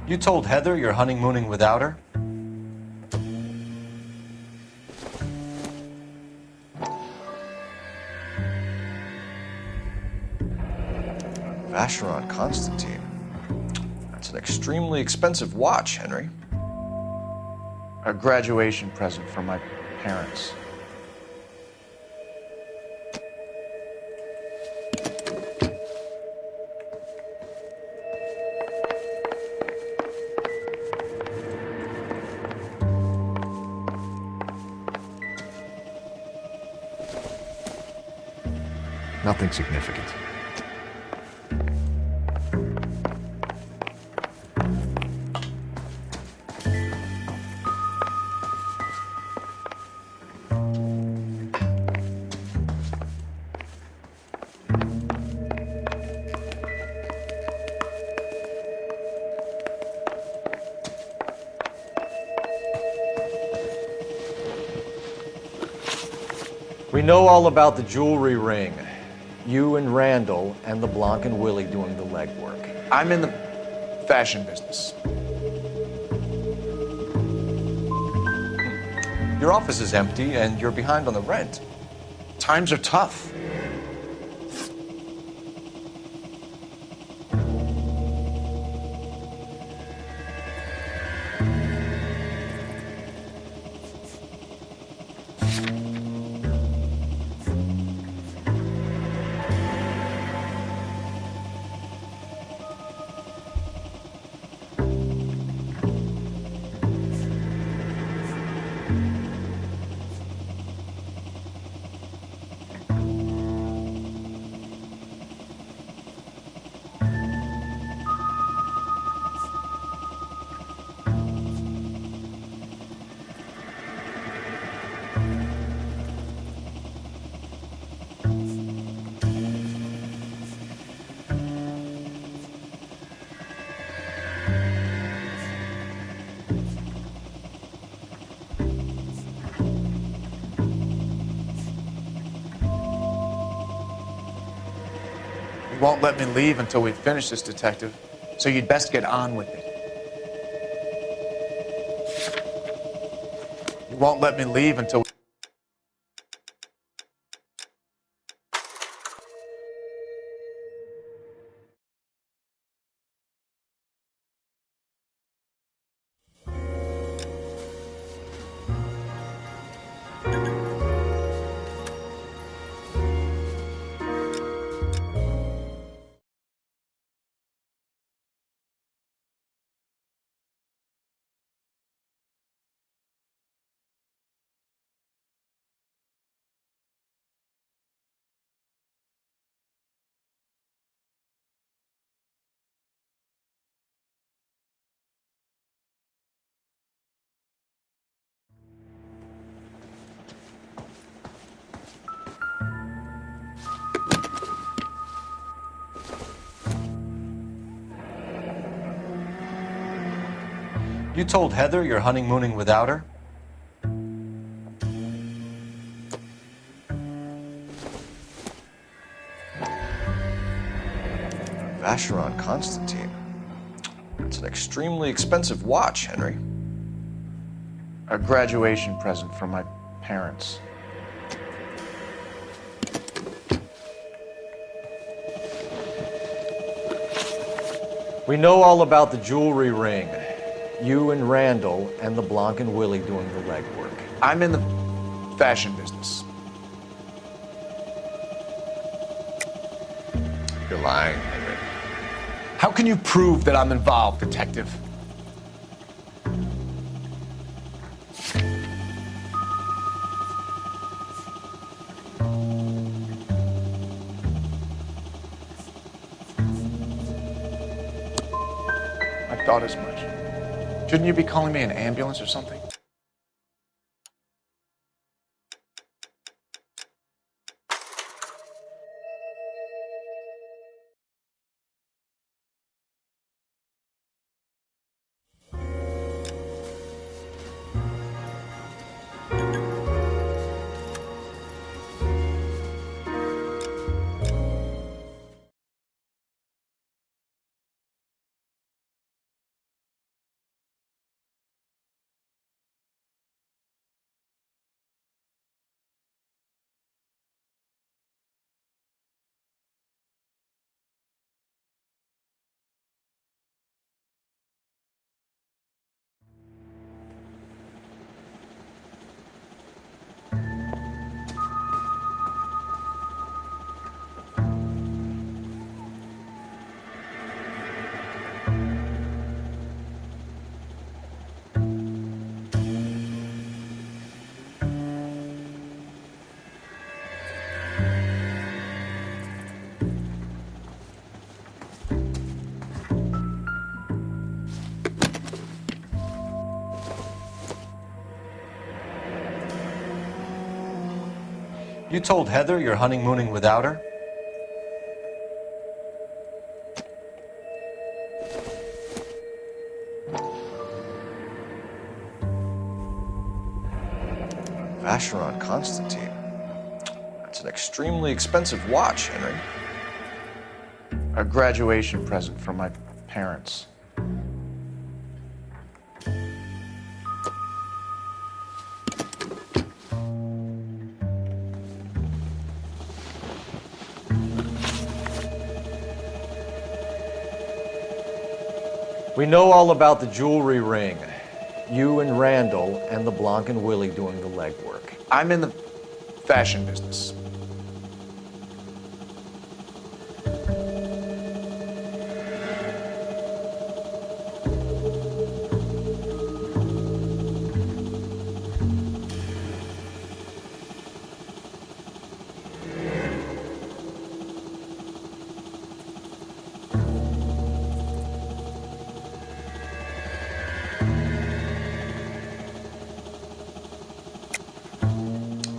You told Heather you're honeymooning without her? Vacheron Constantine. That's an extremely expensive watch, Henry. A graduation present from my parents. Nothing significant. We know all about the jewelry ring. You and Randall and LeBlanc and Willie doing the legwork. I'm in the fashion business. Your office is empty and you're behind on the rent. Times are tough. You won't let me leave until we finish this, detective, so you'd best get on with it. You won't let me leave until... You told Heather you're honeymooning without her? Vacheron Constantine. That's an extremely expensive watch, Henry. A graduation present from my parents. We know all about the jewelry ring. You and Randall and LeBlanc and Willie doing the legwork. I'm in the fashion business. You're lying, Henry. How can you prove that I'm involved, detective? I thought as much. Shouldn't you be calling me an ambulance or something? You told Heather you're honeymooning without her? Vacheron Constantine. That's an extremely expensive watch, Henry. A graduation present from my parents. We know all about the jewelry ring. You and Randall and the Blanc and Willie doing the legwork. I'm in the fashion business.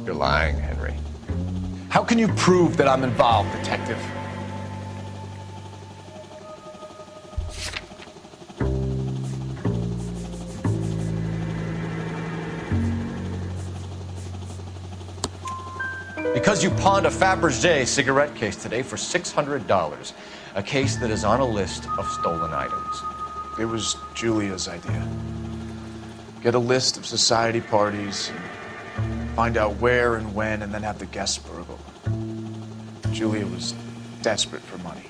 You're lying, Henry. How can you prove that I'm involved, detective? Because you pawned a Fabergé cigarette case today for $600, a case that is on a list of stolen items. It was Julia's idea. Get a list of society parties, find out where and when, and then have the guests burgle. Julia was desperate for money.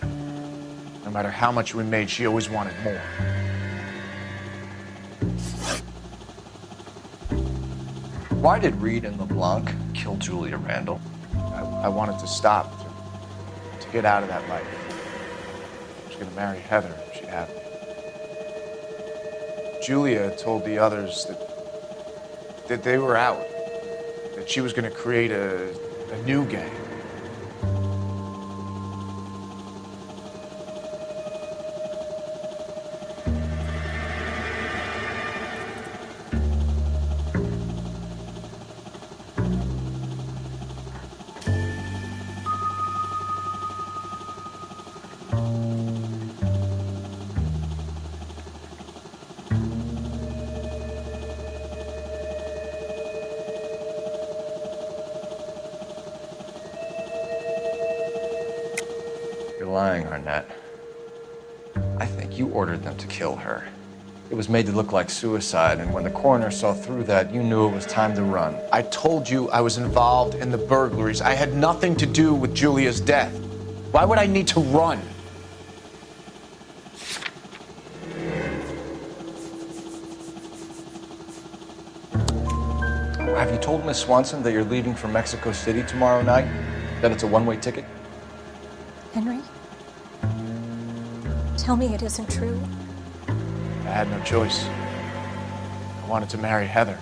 No matter how much we made, she always wanted more. Why did Reed and LeBlanc kill Julia Randall? I wanted to stop, to get out of that life. I was going to marry Heather if she'd have me. Julia told the others that they were out, that she was going to create a new gang. You're lying, Arnett. I think you ordered them to kill her. It was made to look like suicide, and when the coroner saw through that, you knew it was time to run. I told you I was involved in the burglaries. I had nothing to do with Julia's death. Why would I need to run? Have you told Miss Swanson that you're leaving for Mexico City tomorrow night? That it's a one-way ticket? Henry? Tell me it isn't true. I had no choice. I wanted to marry Heather.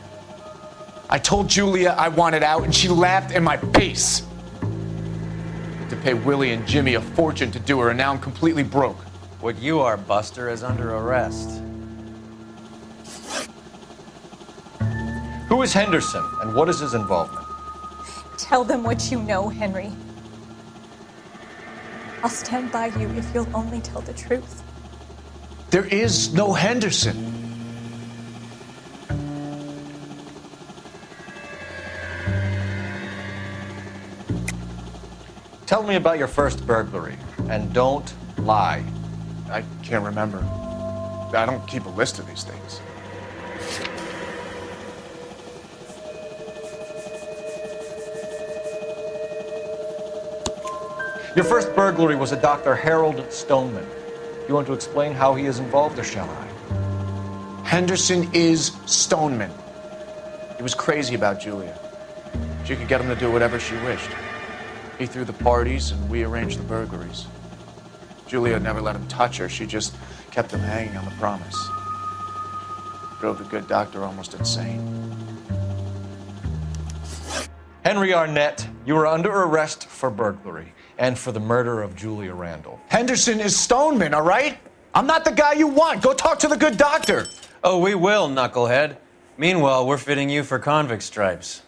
I told Julia I wanted out, and she laughed in my face. I had to pay Willie and Jimmy a fortune to do her, and now I'm completely broke. What you are, Buster, is under arrest. Who is Henderson, and what is his involvement? Tell them what you know, Henry. I'll stand by you if you'll only tell the truth. There is no Henderson. Tell me about your first burglary, and don't lie. I can't remember. I don't keep a list of these things. Your first burglary was a Dr. Harold Stoneman. You want to explain how he is involved, or shall I? Henderson is Stoneman. He was crazy about Julia. She could get him to do whatever she wished. He threw the parties, and we arranged the burglaries. Julia never let him touch her. She just kept him hanging on the promise. Drove the good doctor almost insane. Henry Arnett, you are under arrest for burglary and for the murder of Julia Randall. Henderson is Stoneman, all right? I'm not the guy you want. Go talk to the good doctor. Oh, we will, knucklehead. Meanwhile, we're fitting you for convict stripes.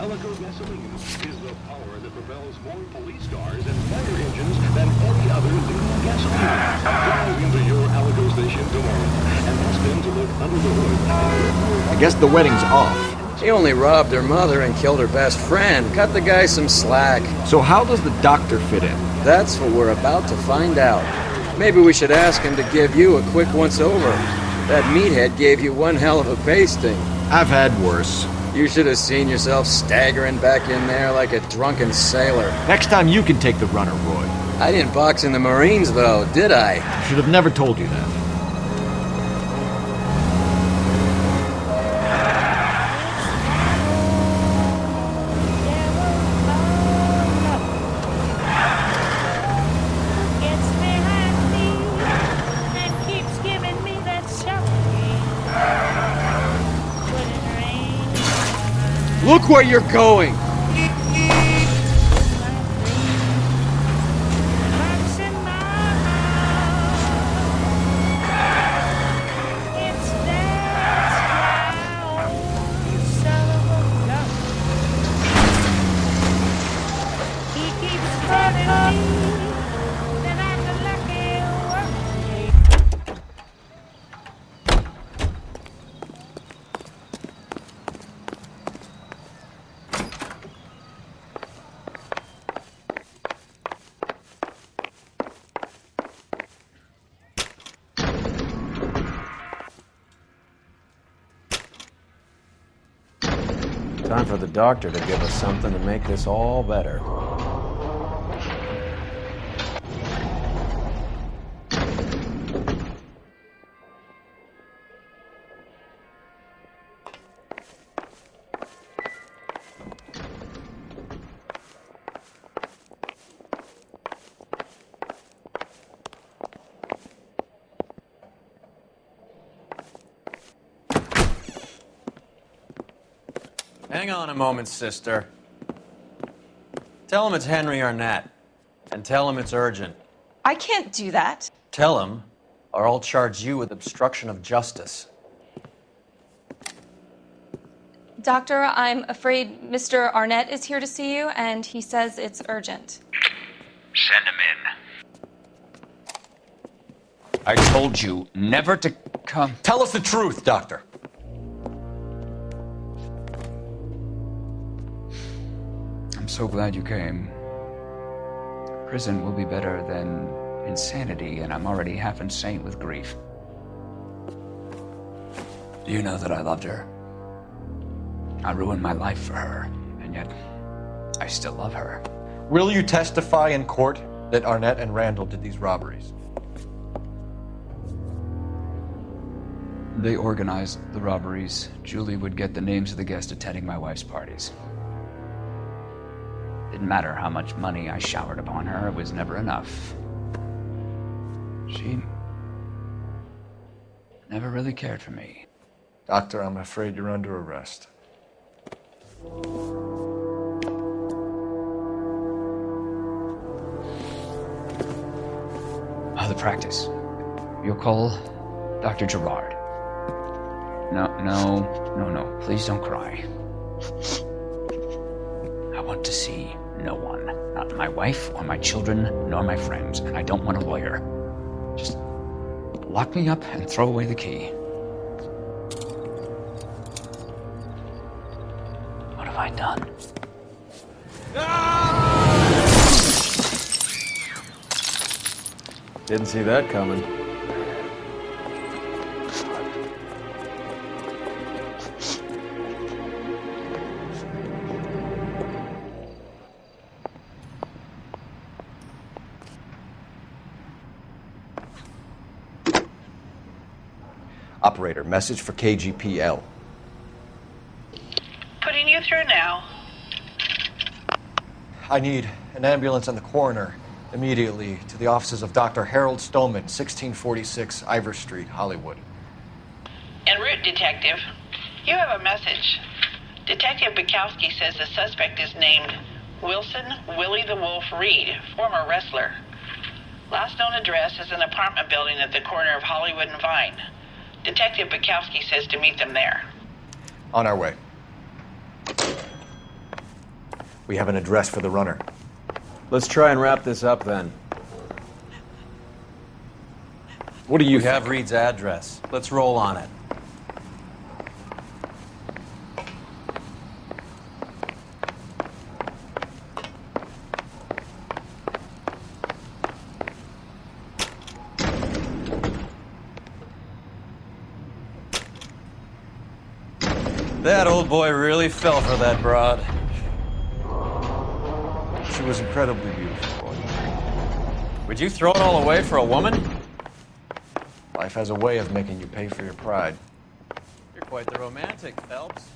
Alico gasoline is the power that propels more police cars and fire engines than any other leading gasoline. Drive into your Alico station tomorrow and ask them to look under the hood. I guess the wedding's off. She only robbed her mother and killed her best friend. Cut the guy some slack. So how does the doctor fit in? That's what we're about to find out. Maybe we should ask him to give you a quick once-over. That meathead gave you one hell of a pasting. I've had worse. You should have seen yourself staggering back in there like a drunken sailor. Next time you can take the runner, Roy. I didn't box in the Marines, though, did I? Should have never told you that. Look where you're going! Time for the doctor to give us something to make this all better. Hang on a moment, sister. Tell him it's Henry Arnett. And tell him it's urgent. I can't do that. Tell him, or I'll charge you with obstruction of justice. Doctor, I'm afraid Mr. Arnett is here to see you, and he says it's urgent. Send him in. I told you never to come. Tell us the truth, Doctor. I'm so glad you came. Prison will be better than insanity, and I'm already half insane with grief. Do you know that I loved her? I ruined my life for her, and yet I still love her. Will you testify in court that Arnett and Randall did these robberies? They organized the robberies. Julie would get the names of the guests attending my wife's parties. Didn't matter how much money I showered upon her, it was never enough. She never really cared for me. Doctor, I'm afraid you're under arrest. The practice. You'll call Dr. Gerard. No. Please don't cry. I want to see no one. Not my wife or my children, nor my friends. And I don't want a lawyer. Just lock me up and throw away the key. What have I done? Didn't see that coming. Operator, message for KGPL. Putting you through now. I need an ambulance and the coroner immediately to the offices of Dr. Harold Stoneman, 1646 Ivor Street, Hollywood. En route, Detective. You have a message. Detective Bukowski says the suspect is named Wilson Willie the Wolf Reed, former wrestler. Last known address is an apartment building at the corner of Hollywood and Vine. Detective Bukowski says to meet them there. On our way. We have an address for the runner. Let's try and wrap this up then. What do you think? have Reed's address. Let's roll on it. That old boy really fell for that broad. She was incredibly beautiful. Would you throw it all away for a woman? Life has a way of making you pay for your pride. You're quite the romantic, Phelps.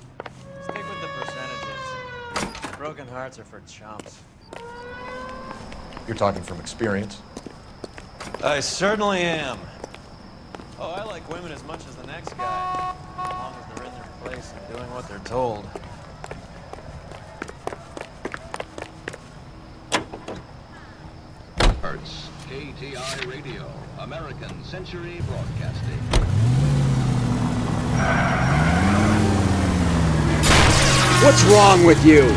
Stick with the percentages. Broken hearts are for chumps. You're talking from experience. I certainly am. Oh, I like women as much as the next guy. As long as they're in their place and doing what they're told. Hertz, KTI Radio, American Century Broadcasting. What's wrong with you?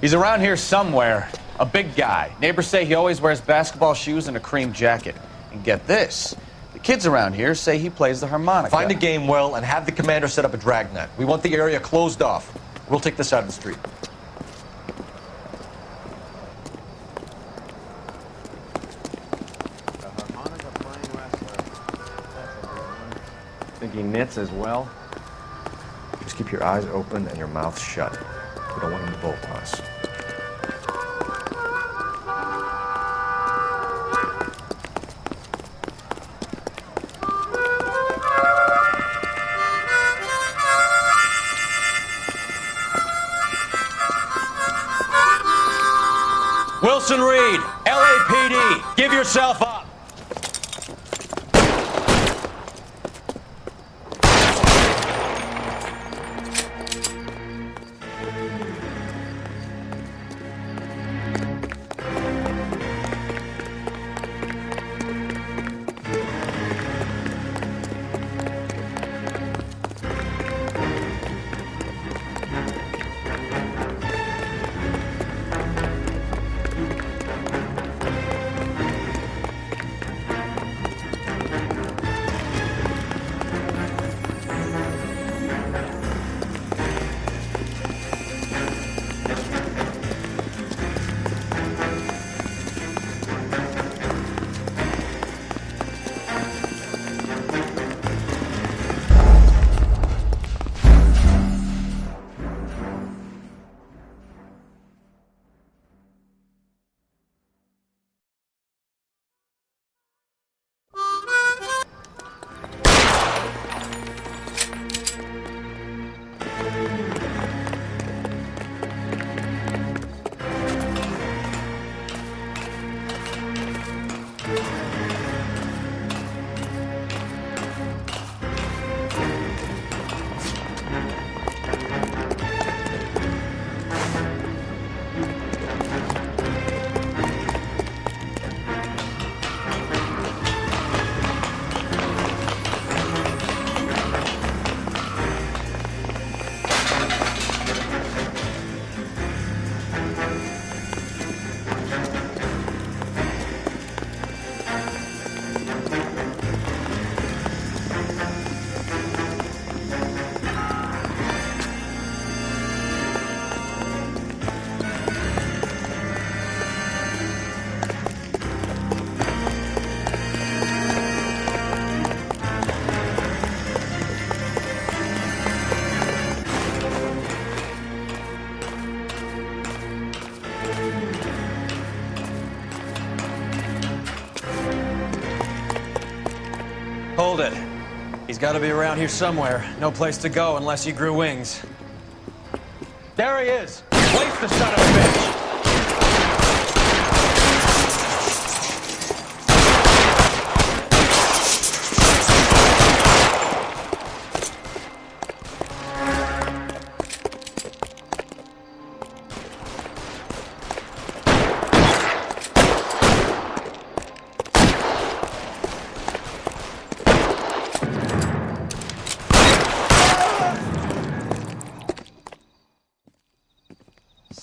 He's around here somewhere. A big guy. Neighbors say he always wears basketball shoes and a cream jacket. And get this, the kids around here say he plays the harmonica. Find a game well and have the commander set up a dragnet. We want the area closed off. We'll take this out of the street. A harmonica playing wrestler. That's a good one. Think he knits as well? Just keep your eyes open and your mouth shut. We don't want him to bolt us. Wilson Reed, LAPD, give yourself up. Hold it. He's got to be around here somewhere. No place to go unless he grew wings. There he is! Place the son of a bitch!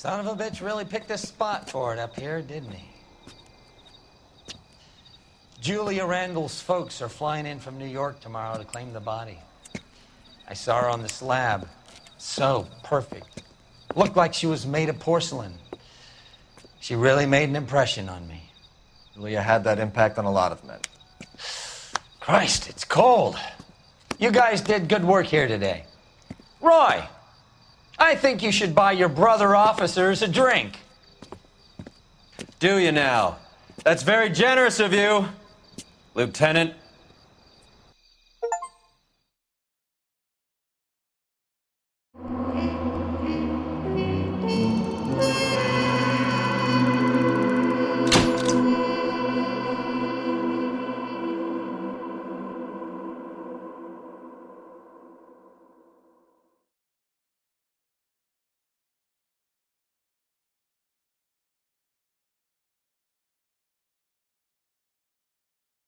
Son of a bitch really picked a spot for it up here, didn't he? Julia Randall's folks are flying in from New York tomorrow to claim the body. I saw her on the slab. So perfect. Looked like she was made of porcelain. She really made an impression on me. Julia had that impact on a lot of men. Christ, it's cold. You guys did good work here today. Roy, I think you should buy your brother officers a drink. Do you now? That's very generous of you, Lieutenant